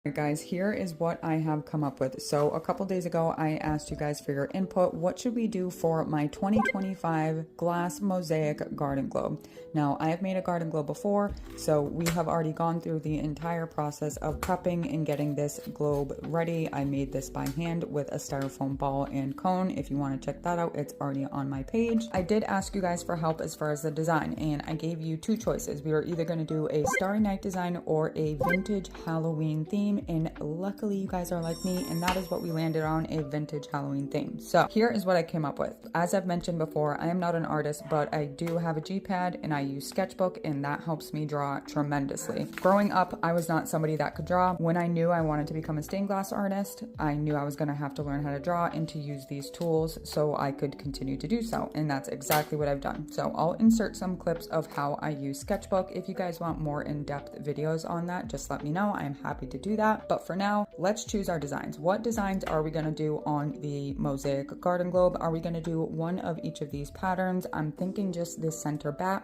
Alright guys, here is what I have come up with. So a couple days ago, I asked you guys for your input. What should we do for my 2025 glass mosaic garden globe? Now, I have made a garden globe before, so we have already gone through the entire process of prepping and getting this globe ready. I made this by hand with a styrofoam ball and cone. If you want to check that out, it's already on my page. I did ask you guys for help as far as the design, and I gave you two choices. We were either going to do a Starry Night design or a vintage Halloween theme. And luckily you guys are like me, and that is what we landed on, a vintage Halloween theme. So here is what I came up with. As I've mentioned before, I am not an artist, but I do have a G-pad and I use sketchbook, and that helps me draw tremendously. Growing up, I was not somebody that could draw. When I knew I wanted to become a stained glass artist, I knew I was going to have to learn how to draw and to use these tools so I could continue to do so, and that's exactly what I've done. So I'll insert some clips of how I use sketchbook. If you guys want more in-depth videos on that, just let me know. I am happy to do that. But for now, let's choose our designs. What designs are we going to do on the mosaic garden globe? Are we going to do one of each of these patterns? I'm thinking just this center bat.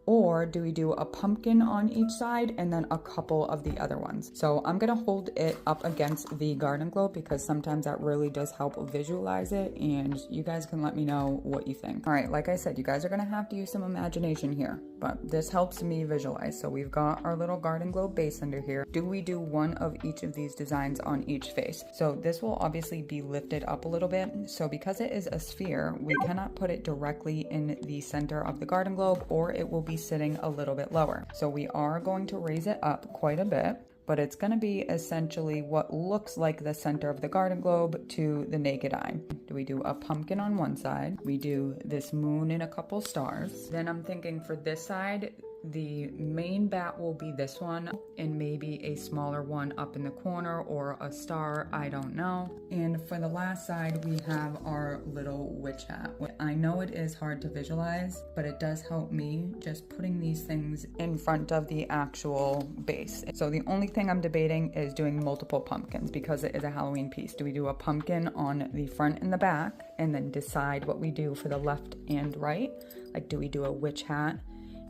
Or do we do a pumpkin on each side and then a couple of the other ones? So I'm gonna hold it up against the garden globe because sometimes that really does help visualize it, and you guys can let me know what you think. All right, like I said, you guys are gonna have to use some imagination here, but this helps me visualize. So we've got our little garden globe base under here. Do we do one of each of these designs on each face? So this will obviously be lifted up a little bit. So because it is a sphere, we cannot put it directly in the center of the garden globe, or it will be sitting a little bit lower. So we are going to raise it up quite a bit, but it's going to be essentially what looks like the center of the garden globe to the naked eye. Do we do a pumpkin on one side? We do this moon and a couple stars. Then I'm thinking for this side, the main bat will be this one, and maybe a smaller one up in the corner, or a star, I don't know. And for the last side, we have our little witch hat. I know it is hard to visualize, but it does help me just putting these things in front of the actual base. So the only thing I'm debating is doing multiple pumpkins because it is a Halloween piece. Do we do a pumpkin on the front and the back and then decide what we do for the left and right? Like, do we do a witch hat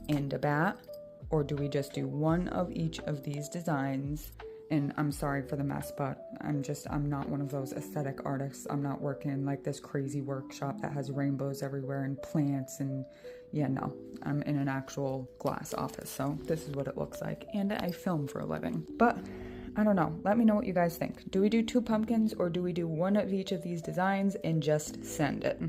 and a bat, or do we just do one of each of these designs? And I'm sorry for the mess, but I'm not one of those aesthetic artists. I'm not working in like this crazy workshop that has rainbows everywhere and plants, and yeah, no, I'm in an actual glass office. So this is what it looks like, and I film for a living. But I don't know, let me know what you guys think. Do we do two pumpkins, or do we do one of each of these designs and just send it?